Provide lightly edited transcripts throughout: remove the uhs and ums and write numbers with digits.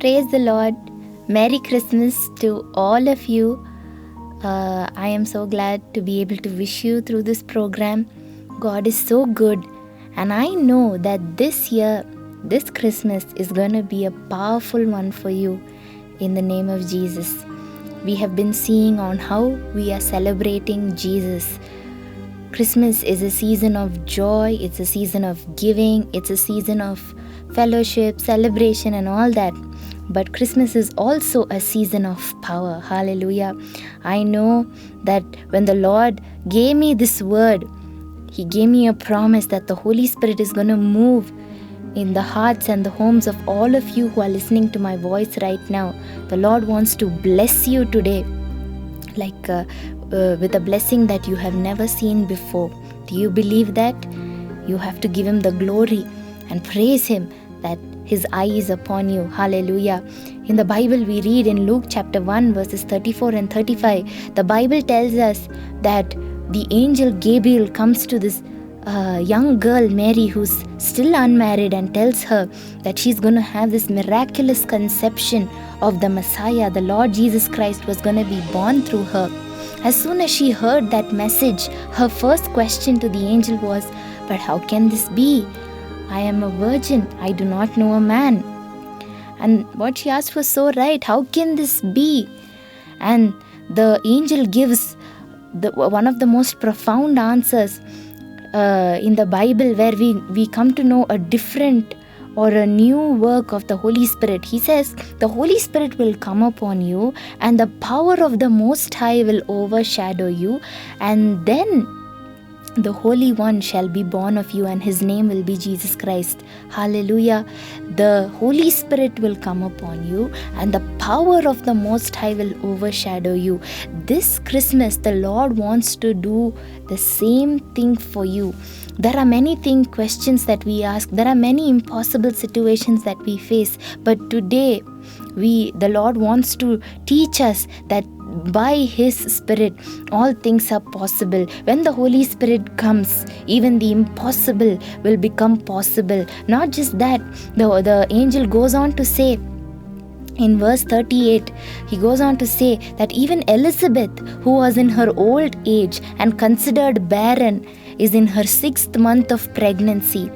Praise the Lord. Merry Christmas to all of you. I am so glad to be able to wish you through this program. God is so good. And I know that this year, this Christmas is going to be a powerful one for you in the name of Jesus. We have been seeing on how we are celebrating Jesus. Christmas is a season of joy, it's a season of giving, it's a season of fellowship, celebration and all that. But Christmas is also a season of power. Hallelujah. I know that when the Lord gave me this word, He gave me a promise that the Holy Spirit is going to move in the hearts and the homes of all of you who are listening to my voice right now. The Lord wants to bless you today with a blessing that you have never seen before. Do you believe that? You have to give Him the glory and praise Him that His eye is upon you. Hallelujah. In the Bible we read in Luke chapter 1 verses 34 and 35, the Bible tells us that the angel Gabriel comes to this young girl Mary who's still unmarried and tells her that she's going to have this miraculous conception of the Messiah, the Lord Jesus Christ was going to be born through her. As soon as she heard that message, her first question to the angel was, "But how can this be? I am a virgin. I do not know a man." And what she asked was so right. How can this be? And the angel gives one of the most profound answers in the Bible, where we come to know a different or a new work of the Holy Spirit. He says, the Holy Spirit will come upon you and the power of the Most High will overshadow you, and then the Holy One shall be born of you and His name will be Jesus Christ. Hallelujah. The Holy Spirit will come upon you and the power of the Most High will overshadow you. This Christmas, the Lord wants to do the same thing for you. There are many questions that we ask. There are many impossible situations that we face. But today, the Lord wants to teach us that by His Spirit, all things are possible. When the Holy Spirit comes, even the impossible will become possible. Not just that, the angel goes on to say, in verse 38, he goes on to say that even Elizabeth, who was in her old age and considered barren, is in her 6th month of pregnancy.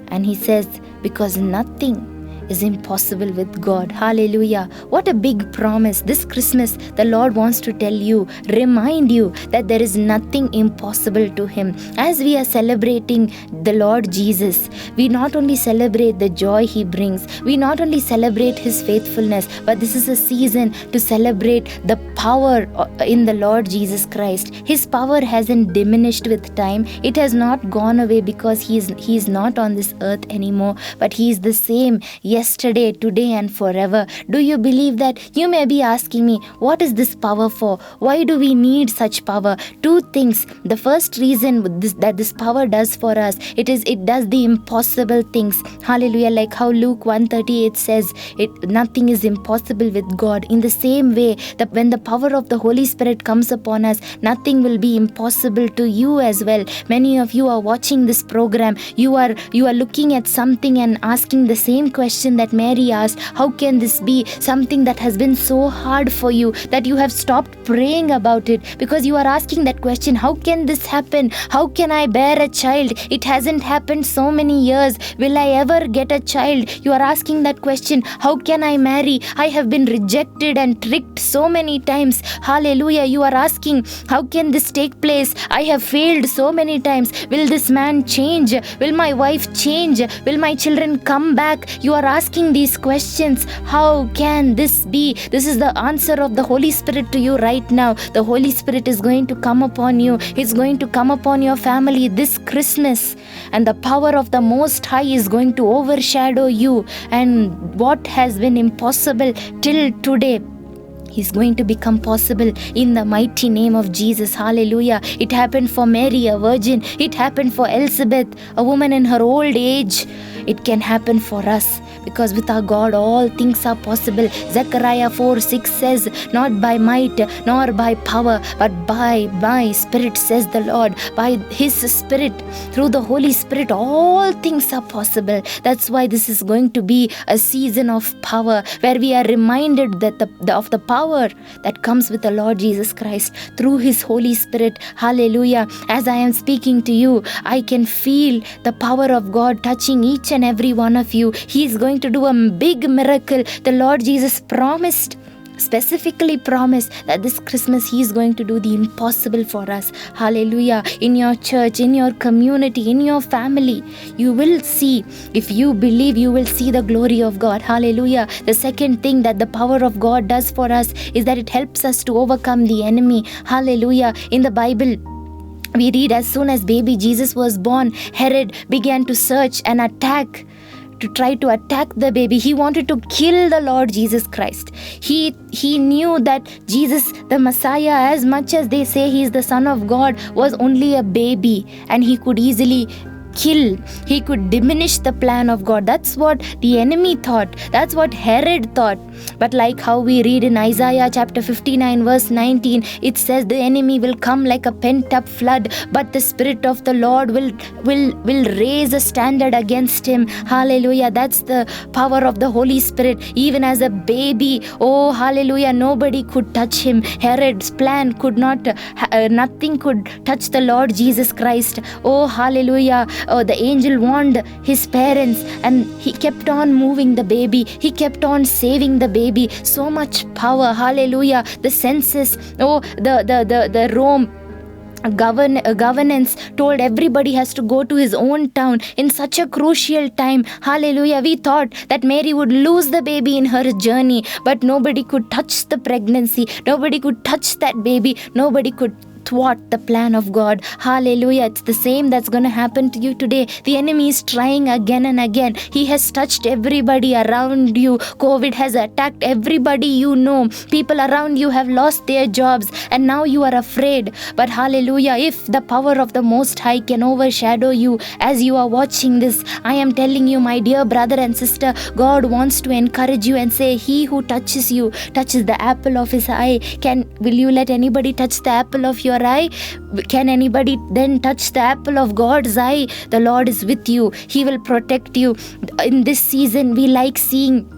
And he says, because nothing is impossible with God. Hallelujah. What a big promise. This Christmas, the Lord wants to tell you, remind you that there is nothing impossible to Him. As we are celebrating the Lord Jesus, we not only celebrate the joy He brings, we not only celebrate His faithfulness, but this is a season to celebrate the power in the Lord Jesus Christ. His power hasn't diminished with time. It has not gone away because He is not on this earth anymore, but He is the same yesterday, today and forever. Do you believe that? You may be asking me, what is this power for? Why do we need such power? 2 things. The first reason that this power does for us, it does the impossible things. Hallelujah. Like how Luke 1:38 says, nothing is impossible with God. In the same way, that when the power of the Holy Spirit comes upon us, nothing will be impossible to you as well. Many of you are watching this program. You are looking at something and asking the same question that Mary asked. How can this be? Something that has been so hard for you that you have stopped praying about it because you are asking that question. How can this happen? How can I bear a child? It hasn't happened so many years. Will I ever get a child? You are asking that question. How can I marry? I have been rejected and tricked so many times. Hallelujah. You are asking, how can this take place? I have failed so many times. Will this man change? Will my wife change? Will my children come back? You are asking these questions. How can this be? This is the answer of the Holy Spirit to you right now. The Holy Spirit is going to come upon you. It's going to come upon your family this Christmas. And the power of the Most High is going to overshadow you. And what has been impossible till today is going to become possible in the mighty name of Jesus. Hallelujah. It happened for Mary, a virgin. It happened for Elizabeth, a woman in her old age. It can happen for us because with our God all things are possible. Zechariah 4:6 says, not by might nor by power, but by my spirit, says the Lord. By his spirit, through the Holy Spirit, all things are possible. That's why this is going to be a season of power, where we are reminded that of the power that comes with the Lord Jesus Christ through his Holy Spirit. Hallelujah. As I am speaking to you, I can feel the power of God touching each and every one of you. He is going to do a big miracle. The Lord Jesus specifically promised that this Christmas he is going to do the impossible for us. Hallelujah. In your church, in your community, in your family, you will see, if you believe, you will see the glory of God. Hallelujah. The second thing that the power of God does for us is that it helps us to overcome the enemy. Hallelujah. In the Bible, we read, as soon as baby Jesus was born, Herod began to search and try to attack the baby. He wanted to kill the Lord Jesus Christ. He knew that Jesus, the Messiah, as much as they say he is the Son of God, was only a baby, and he could easily kill. He could diminish the plan of God. That's what the enemy thought. That's what Herod thought. But like how we read in Isaiah chapter 59 verse 19, it says the enemy will come like a pent-up flood, but the Spirit of the Lord will raise a standard against him. Hallelujah. That's the power of the Holy Spirit. Even as a baby, oh hallelujah, nobody could touch him. Herod's plan could not, nothing could touch the Lord Jesus Christ. Oh hallelujah. The angel warned his parents, and he kept on moving the baby. He kept on saving the baby. So much power. Hallelujah. The census, the Rome governance told everybody has to go to his own town in such a crucial time. Hallelujah. We thought that Mary would lose the baby in her journey, but nobody could touch the pregnancy. Nobody could touch that baby. Nobody could thwart the plan of God. Hallelujah. It's the same that's going to happen to you today. The enemy is trying again and again. He has touched everybody around you. COVID has attacked everybody you know. People around you have lost their jobs, and now you are afraid. But hallelujah, if the power of the Most High can overshadow you as you are watching this, I am telling you, my dear brother and sister, God wants to encourage you and say, he who touches you touches the apple of his eye. Will you let anybody touch the apple of your eye? Can anybody then touch the apple of God's eye? The Lord is with you. He will protect you. In this season, we like seeing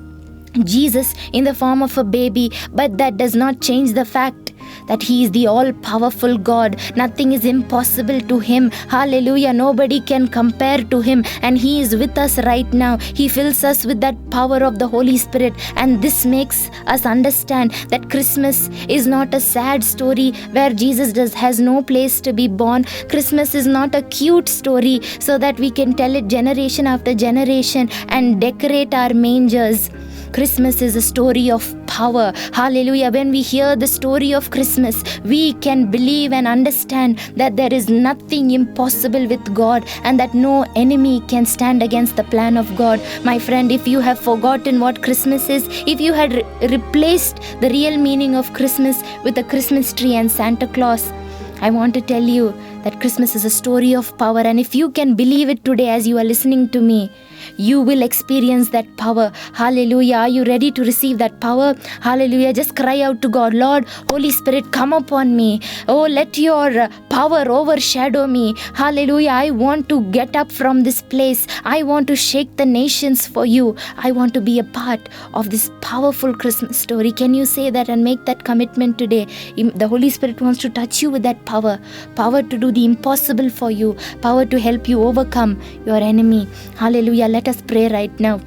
Jesus in the form of a baby, but that does not change the fact that he is the all-powerful God. Nothing is impossible to him. Hallelujah. Nobody can compare to him, and he is with us right now. He fills us with that power of the Holy Spirit, and this makes us understand that Christmas is not a sad story where Jesus has no place to be born. Christmas is not a cute story so that we can tell it generation after generation and decorate our mangers. Christmas is a story of power. Hallelujah. When we hear the story of Christmas, we can believe and understand that there is nothing impossible with God, and that no enemy can stand against the plan of God. My friend, if you have forgotten what Christmas is, if you had replaced the real meaning of Christmas with a Christmas tree and Santa Claus, I want to tell you that Christmas is a story of power, and if you can believe it today as you are listening to me, you will experience that power. Hallelujah. Are you ready to receive that power? Hallelujah. Just cry out to God, Lord, Holy Spirit, come upon me. Oh, let your power overshadow me. Hallelujah. I want to get up from this place. I want to shake the nations for you. I want to be a part of this powerful Christmas story. Can you say that and make that commitment today? The Holy Spirit wants to touch you with that power to do the impossible for you, power to help you overcome your enemy. Hallelujah. Let us pray right now.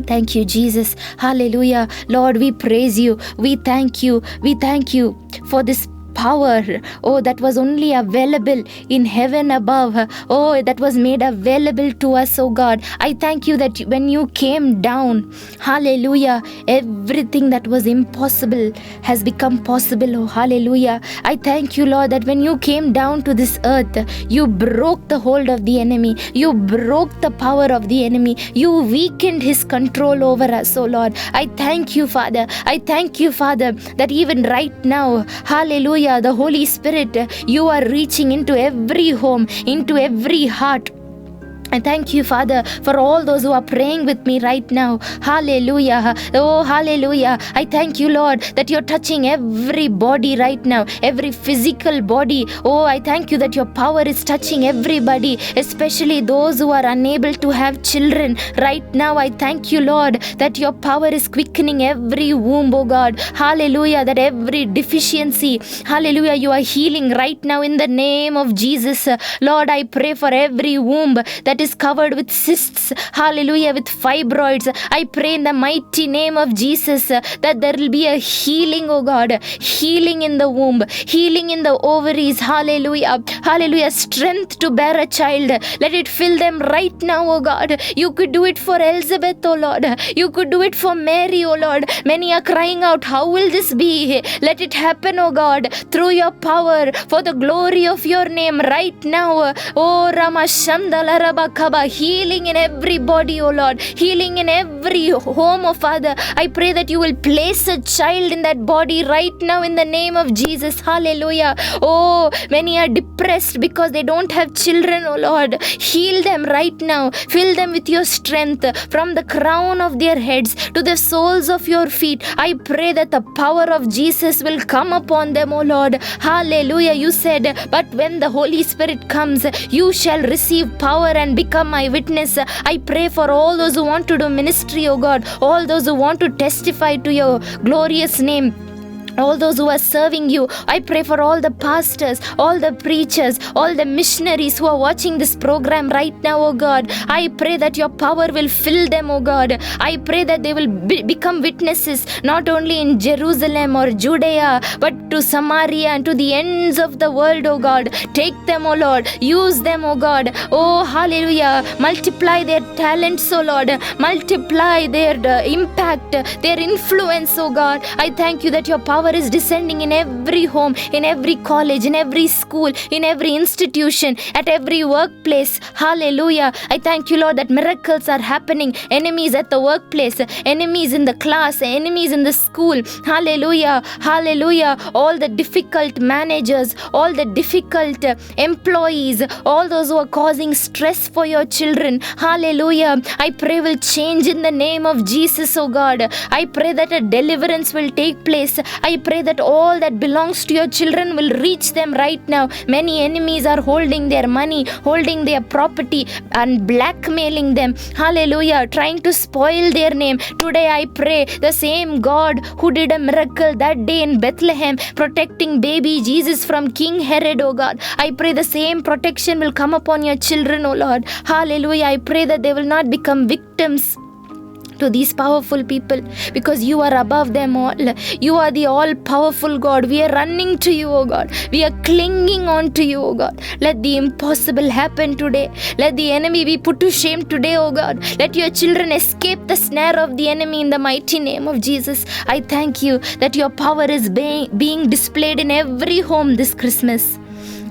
Thank you, Jesus. Hallelujah. Lord, we praise you. We thank you. We thank you for this power, that was only available in heaven above. That was made available to us, God. I thank you that when you came down, hallelujah, everything that was impossible has become possible. Hallelujah. I thank you, Lord, that when you came down to this earth, you broke the hold of the enemy. You broke the power of the enemy. You weakened his control over us, Lord. I thank you, Father. I thank you, Father, that even right now, hallelujah, the Holy Spirit, you are reaching into every home, into every heart. I thank you, Father, for all those who are praying with me right now. Hallelujah. Oh, hallelujah. I thank you, Lord, that you're touching every body right now, every physical body. Oh, I thank you that your power is touching everybody, especially those who are unable to have children. Right now, I thank you, Lord, that your power is quickening every womb, oh God. Hallelujah. That every deficiency, hallelujah, you are healing right now in the name of Jesus. Lord, I pray for every womb that is covered with cysts, hallelujah, with fibroids. I pray in the mighty name of Jesus that there will be a healing, oh God, healing in the womb, healing in the ovaries, hallelujah, hallelujah, strength to bear a child. Let it fill them right now, oh God. You could do it for Elizabeth, oh Lord. You could do it for Mary, oh Lord. Many are crying out, how will this be? Let it happen, oh God, through your power, for the glory of your name right now. Oh Ramashandala Rabakaba, healing in every body, oh Lord, healing in every home, oh Father. I pray that you will place a child in that body right now in the name of Jesus. Hallelujah. Oh, many are depressed because they don't have children, oh Lord. Heal them right now. Fill them with your strength from the crown of their heads to the soles of your feet. I pray that the power of Jesus will come upon them, oh Lord. Hallelujah. You said, but when the Holy Spirit comes, you shall receive power and become my witness. I pray for all those who want to do ministry, oh God, all those who want to testify to your glorious name, all those who are serving you. I pray for all the pastors, all the preachers, all the missionaries who are watching this program right now, oh God. I pray that your power will fill them, oh God. I pray that they will become witnesses not only in Jerusalem or Judea, but to Samaria and to the ends of the world, oh God. Take them, oh Lord. Use them, oh God. Oh, hallelujah. Multiply their talents, oh Lord. Multiply their impact, their influence, oh God. I thank you that your power is descending in every home, in every college, in every school, in every institution, at every workplace. Hallelujah. I thank you, Lord, that miracles are happening. Enemies at the workplace, enemies in the class, enemies in the school. Hallelujah. Hallelujah. All the difficult managers, all the difficult employees, all those who are causing stress for your children. Hallelujah. I pray will change in the name of Jesus, oh God. I pray that a deliverance will take place. I pray that all that belongs to your children will reach them right now. Many enemies are holding their money, holding their property, and blackmailing them. Hallelujah. Trying to spoil their name. Today I pray the same God who did a miracle that day in Bethlehem, protecting baby Jesus from King Herod, oh God. I pray the same protection will come upon your children, oh Lord. Hallelujah. I pray that they will not become victims to these powerful people, because you are above them all. You are the all-powerful God. We are running to you, oh God. We are clinging on to you, oh God. Let the impossible happen today. Let the enemy be put to shame today, oh God. Let your children escape the snare of the enemy in the mighty name of Jesus. I thank you that your power is being displayed in every home this Christmas.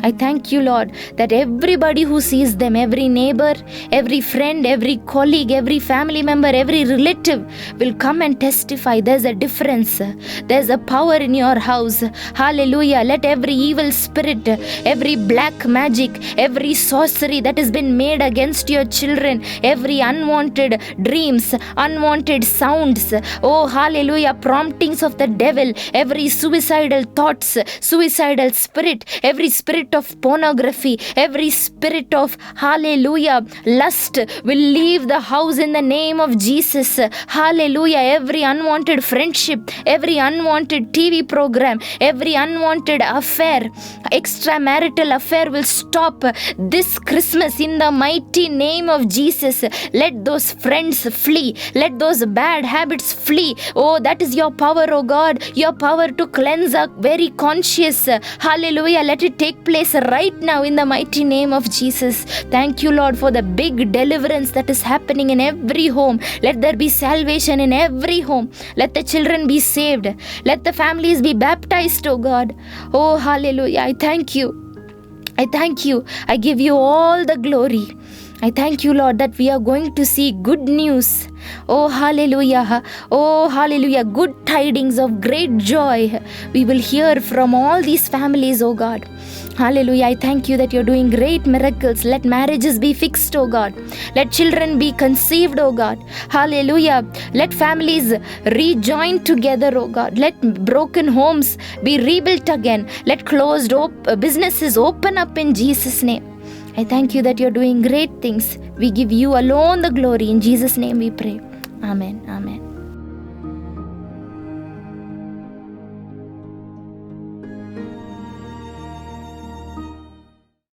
I thank you, Lord, that everybody who sees them, every neighbor, every friend, every colleague, every family member, every relative will come and testify. There's a difference. There's a power in your house. Hallelujah. Let every evil spirit, every black magic, every sorcery that has been made against your children, every unwanted dreams, unwanted sounds, oh, hallelujah, promptings of the devil, every suicidal thoughts, suicidal spirit, every spirit of pornography, every spirit of, hallelujah, lust will leave the house in the name of Jesus. Hallelujah. Every unwanted friendship, every unwanted TV program, every unwanted affair, extramarital affair will stop this Christmas in the mighty name of Jesus. Let those friends flee. Let those bad habits flee. Oh, that is your power, oh God. Your power to cleanse our very conscious. Hallelujah. Let it take place right now in the mighty name of Jesus. Thank you, Lord, for the big deliverance that is happening in every home. Let there be salvation in every home. Let the children be saved. Let the families be baptized, oh God. Oh, hallelujah. I thank you. I thank you. I give you all the glory. I thank you, Lord, that we are going to see good news. Oh, hallelujah. Oh, hallelujah. Good tidings of great joy we will hear from all these families, oh God. Hallelujah. I thank you that you're doing great miracles. Let marriages be fixed, oh God. Let children be conceived, oh God. Hallelujah. Let families rejoin together, oh God. Let broken homes be rebuilt again. Let closed businesses open up in Jesus' name. I thank you that you're doing great things. We give you alone the glory. In Jesus' name we pray. Amen. Amen.